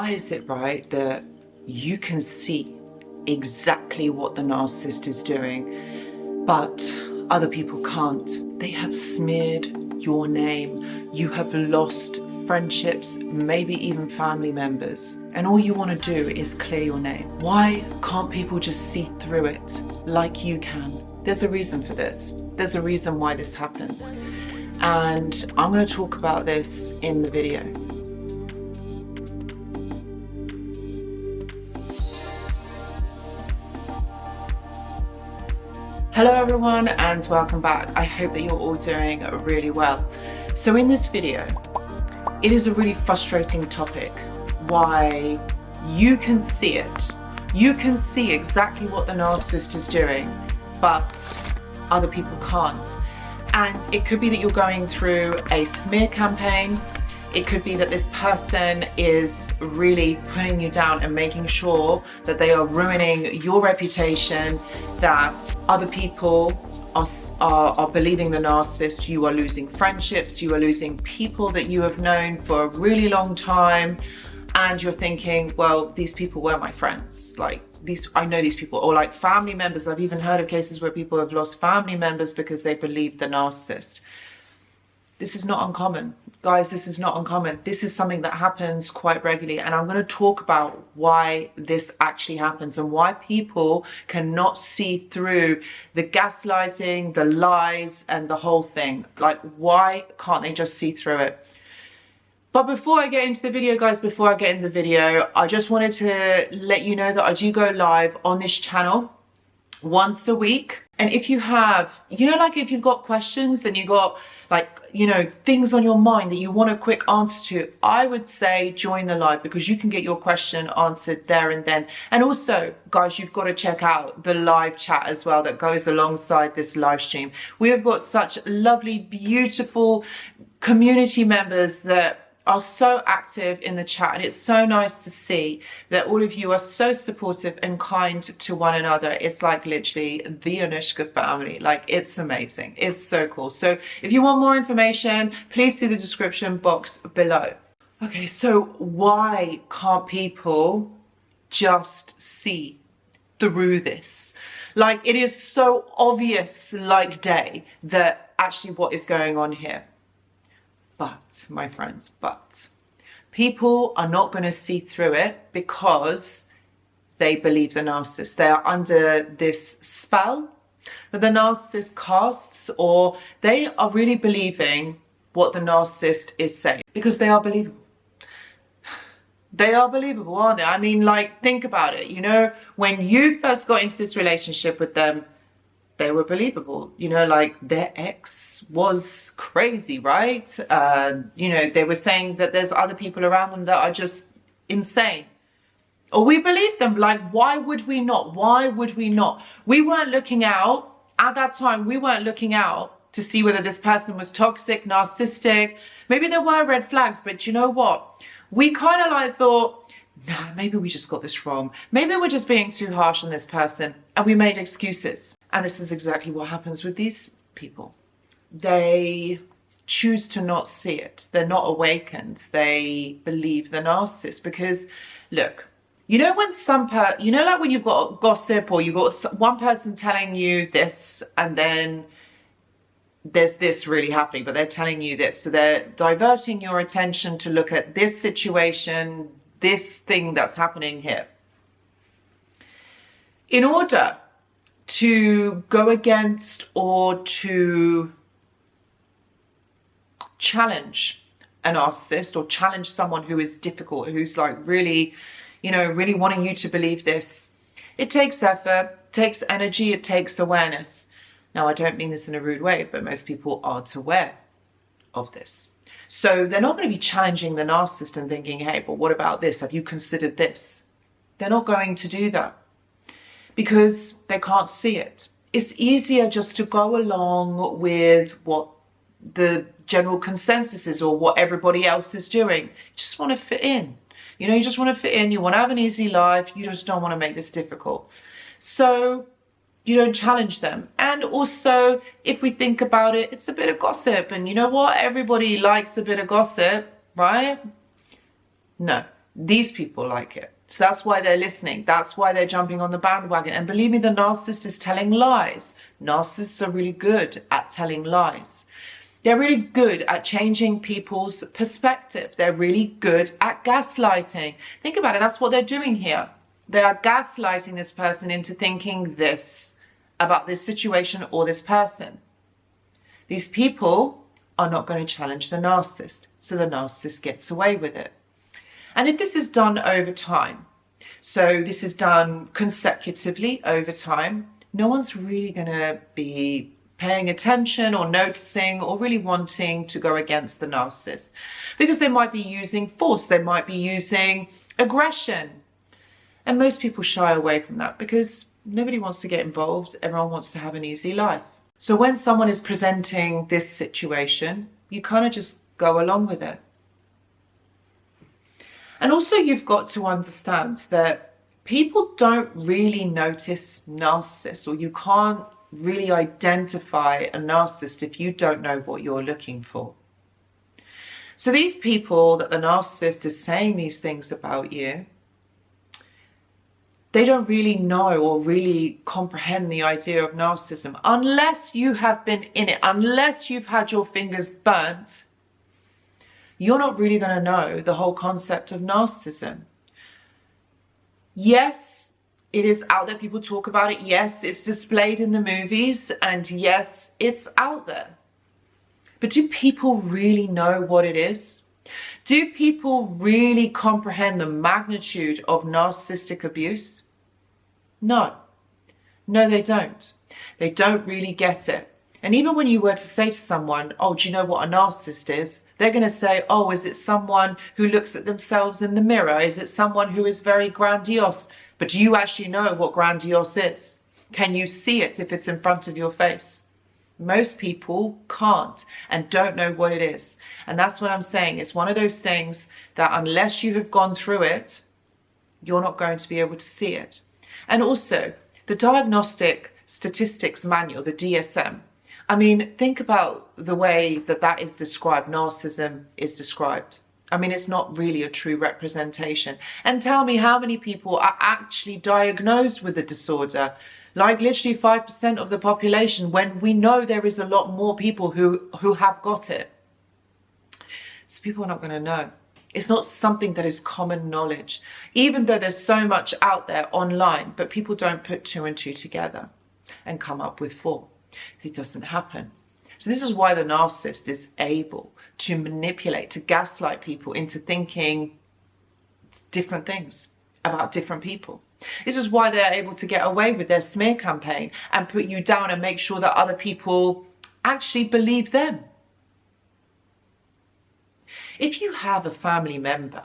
Why is it, right, that you can see exactly what the narcissist is doing, but other people can't? They have smeared your name. You have lost friendships, maybe even family members, and all you want to do is clear your name. Why can't people just see through it like you can? There's a reason for this. There's a reason why this happens, and I'm going to talk about this in the video. Hello everyone and welcome back. I hope that you're all doing really well. So in this video, it is a really frustrating topic. Why you can see it. You can see exactly what the narcissist is doing, but other people can't. And it could be that you're going through a smear campaign. It could be that this person is really putting you down and making sure that they are ruining your reputation, that other people are believing the narcissist. You are losing friendships, you are losing people that you have known for a really long time, and you're thinking, well, these people were my friends. Like, I know these people, or like family members. I've even heard of cases where people have lost family members because they believed the narcissist. This is not uncommon. Guys, this is not uncommon. This is something that happens quite regularly, and I'm going to talk about why this actually happens and why people cannot see through the gaslighting, the lies, and the whole thing. Like, why can't they just see through it? But before I get into the video, guys, I just wanted to let you know that I do go live on this channel once a week. And if you have, like if you've got questions and you got things on your mind that you want a quick answer to, I would say join the live, because you can get your question answered there and then. And also, guys, you've got to check out the live chat as well that goes alongside this live stream. We have got such lovely, beautiful community members that are so active in the chat, and it's so nice to see that all of you are so supportive and kind to one another. It's like literally the Anushka family. Like, it's amazing. It's so cool. So if you want more information, please see the description box below. Okay, so why can't people just see through this? Like, it is so obvious like day that actually what is going on here. But, my friends, people are not going to see through it because they believe the narcissist. They are under this spell that the narcissist casts, or they are really believing what the narcissist is saying because they are believable. They are believable, aren't they? I mean, like, think about it. When you first got into this relationship with them, they were believable. Like, their ex was crazy, right? They were saying that there's other people around them that are just insane. Or we believe them. Like, why would we not? Why would we not? We weren't looking out. At that time, we weren't looking out to see whether this person was toxic, narcissistic. Maybe there were red flags, but you know what? We kind of like thought, nah, maybe we just got this wrong. Maybe we're just being too harsh on this person. And we made excuses. And this is exactly what happens with these people. They choose to not see it. They're not awakened. They believe the narcissist because, look, when like when you've got gossip, or you've got one person telling you this, and then there's this really happening, but they're telling you this. So they're diverting your attention to look at this situation, this thing that's happening here. In order to go against or to challenge a narcissist, or challenge someone who is difficult, who's like really, really wanting you to believe this, it takes effort, it takes energy, it takes awareness. Now, I don't mean this in a rude way, but most people aren't aware of this. So they're not going to be challenging the narcissist and thinking, hey, but what about this? Have you considered this? They're not going to do that, because they can't see it. It's easier just to go along with what the general consensus is, or what everybody else is doing. You just want to fit in. You just want to fit in. You want to have an easy life. You just don't want to make this difficult. So you don't challenge them. And also, if we think about it, it's a bit of gossip. And you know what? Everybody likes a bit of gossip, right? No, These people like it. So that's why they're listening. That's why they're jumping on the bandwagon. And believe me, the narcissist is telling lies. Narcissists are really good at telling lies. They're really good at changing people's perspective. They're really good at gaslighting. Think about it. That's what they're doing here. They are gaslighting this person into thinking this about this situation or this person. These people are not going to challenge the narcissist. So the narcissist gets away with it. And if this is done over time, so this is done consecutively over time, no one's really going to be paying attention or noticing or really wanting to go against the narcissist, because they might be using force, they might be using aggression. And most people shy away from that because nobody wants to get involved. Everyone wants to have an easy life. So when someone is presenting this situation, you kind of just go along with it. And also you've got to understand that people don't really notice narcissists, or you can't really identify a narcissist if you don't know what you're looking for. So these people that the narcissist is saying these things about you, they don't really know or really comprehend the idea of narcissism unless you have been in it, unless you've had your fingers burnt. You're not really going to know the whole concept of narcissism. Yes, it is out there. People talk about it. Yes, it's displayed in the movies. And yes, it's out there. But do people really know what it is? Do people really comprehend the magnitude of narcissistic abuse? No. No, they don't. They don't really get it. And even when you were to say to someone, oh, do you know what a narcissist is? They're going to say, oh, is it someone who looks at themselves in the mirror? Is it someone who is very grandiose? But do you actually know what grandiose is? Can you see it if it's in front of your face? Most people can't and don't know what it is. And that's what I'm saying. It's one of those things that unless you have gone through it, you're not going to be able to see it. And also, the Diagnostic Statistics Manual, the DSM, I mean, think about the way that that is described, narcissism is described. I mean, it's not really a true representation. And tell me how many people are actually diagnosed with the disorder? Like literally 5% of the population, when we know there is a lot more people who have got it. So people are not going to know. It's not something that is common knowledge, even though there's so much out there online, but people don't put 2 and 2 together and come up with 4. It doesn't happen. So this is why the narcissist is able to manipulate, to gaslight people into thinking different things about different people. This is why they're able to get away with their smear campaign and put you down and make sure that other people actually believe them. If you have a family member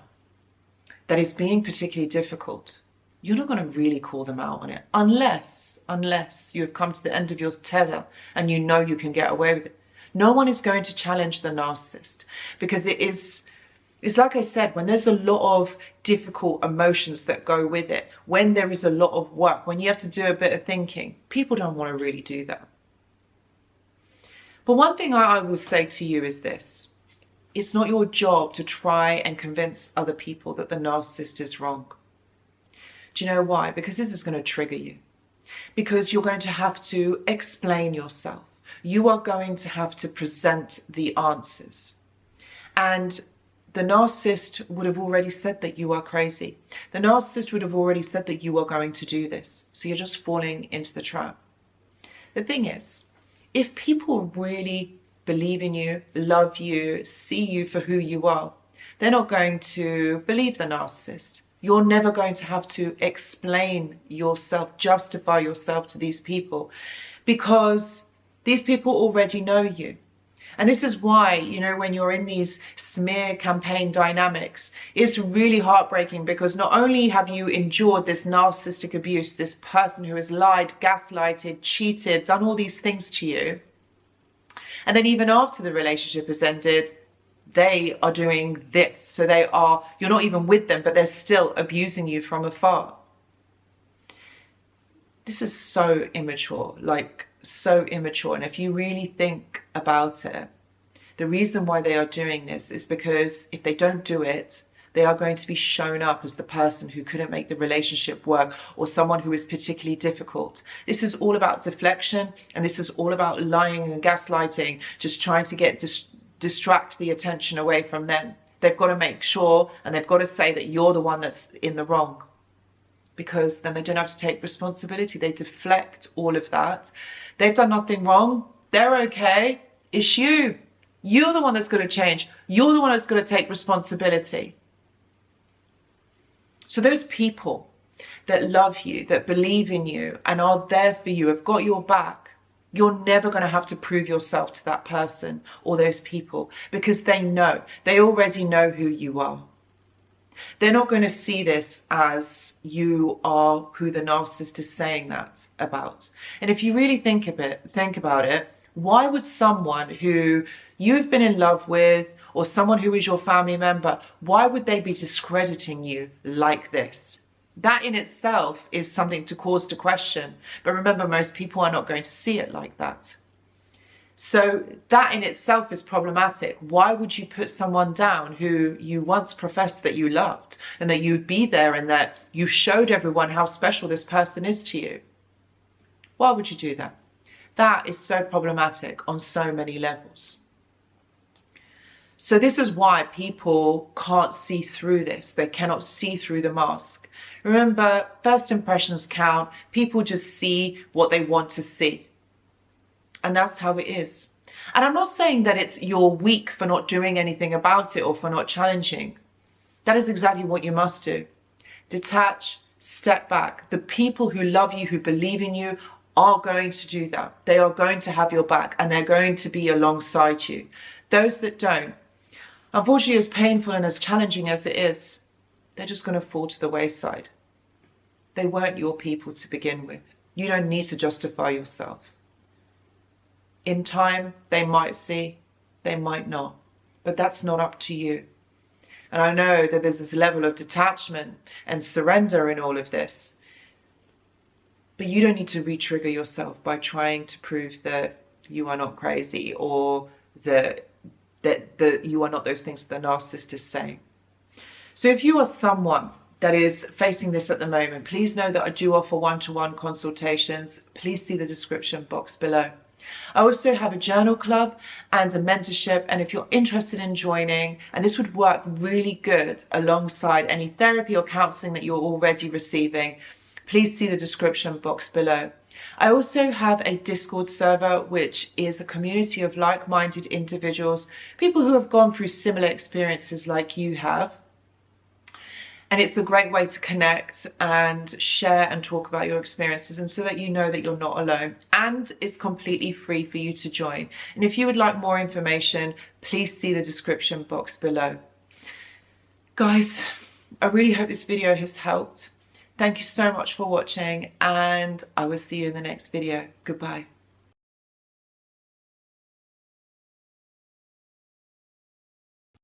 that is being particularly difficult, you're not going to really call them out on it unless you have come to the end of your tether and you know you can get away with it. No one is going to challenge the narcissist, because it's like I said, when there's a lot of difficult emotions that go with it, when there is a lot of work, when you have to do a bit of thinking, people don't want to really do that. But one thing I will say to you is this: it's not your job to try and convince other people that the narcissist is wrong. Do you know why? Because this is going to trigger you. Because you're going to have to explain yourself. You are going to have to present the answers. And the narcissist would have already said that you are crazy. The narcissist would have already said that you are going to do this. So you're just falling into the trap. The thing is, if people really believe in you, love you, see you for who you are, they're not going to believe the narcissist. You're never going to have to explain yourself, justify yourself to these people, because these people already know you. And this is why, you know, when you're in these smear campaign dynamics, it's really heartbreaking, because not only have you endured this narcissistic abuse, this person who has lied, gaslighted, cheated, done all these things to you, and then even after the relationship has ended, they are doing this. So you're not even with them, but they're still abusing you from afar. This is so immature, like so immature. And if you really think about it, the reason why they are doing this is because if they don't do it, they are going to be shown up as the person who couldn't make the relationship work, or someone who is particularly difficult. This is all about deflection, and this is all about lying and gaslighting, just trying to get distract the attention away from them. They've got to make sure, and they've got to say that you're the one that's in the wrong, because then they don't have to take responsibility. They deflect all of that. They've done nothing wrong. They're okay. It's you. You're the one that's going to change. You're the one that's going to take responsibility. So those people that love you, that believe in you and are there for you, have got your back, you're never going to have to prove yourself to that person or those people, because they know. They already know who you are. They're not going to see this as you are who the narcissist is saying that about. And if you really think about it, why would someone who you've been in love with, or someone who is your family member, why would they be discrediting you like this? That in itself is something to cause to question. But remember, most people are not going to see it like that. So that in itself is problematic. Why would you put someone down who you once professed that you loved, and that you'd be there, and that you showed everyone how special this person is to you? Why would you do that? That is so problematic on so many levels. So this is why people can't see through this. They cannot see through the mask. Remember, first impressions count. People just see what they want to see. And that's how it is. And I'm not saying that it's you're weak for not doing anything about it or for not challenging. That is exactly what you must do. Detach, step back. The people who love you, who believe in you, are going to do that. They are going to have your back, and they're going to be alongside you. Those that don't, unfortunately, as painful and as challenging as it is, they're just going to fall to the wayside. They weren't your people to begin with. You don't need to justify yourself. In time, they might see, they might not, but that's not up to you. And I know that there's this level of detachment and surrender in all of this, but you don't need to re-trigger yourself by trying to prove that you are not crazy, or that you are not those things that the narcissist is saying. So if you are someone that is facing this at the moment, please know that I do offer one-to-one consultations. Please see the description box below. I also have a journal club and a mentorship, and if you're interested in joining, and this would work really good alongside any therapy or counseling that you're already receiving, please see the description box below. I also have a Discord server, which is a community of like-minded individuals, people who have gone through similar experiences like you have. And it's a great way to connect and share and talk about your experiences, and so that you know that you're not alone. And it's completely free for you to join. And if you would like more information, please see the description box below. Guys, I really hope this video has helped. Thank you so much for watching, and I will see you in the next video. Goodbye.